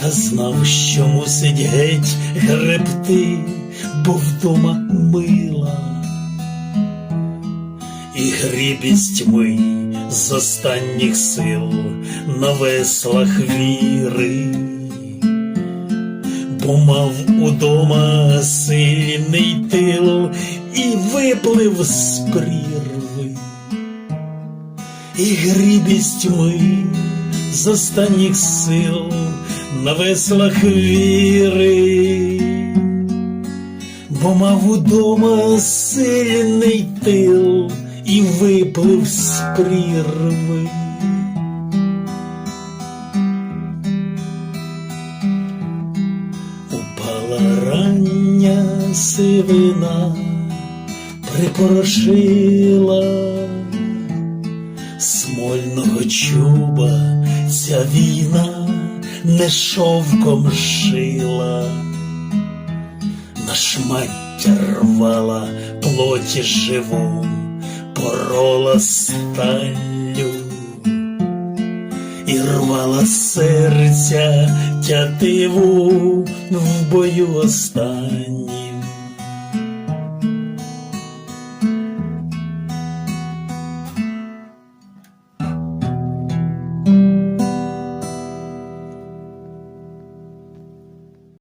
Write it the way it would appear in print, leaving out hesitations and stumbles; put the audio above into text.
та знав, що мусить геть гребти, бо вдома мила. І гріб із тьми з останніх сил на веслах віри, бо мав удома сильний тил і виплив з прірви. І гріб із тьми з останніх сил на веслах віри, бо мав удома сильний тил і виплив з прірви. Упала рання сивина, припорошила смольного чуба ця війна не шовком шила, на шмаття рвала плоті живу, порола сталлю і рвала серця тятиву в бою останнім.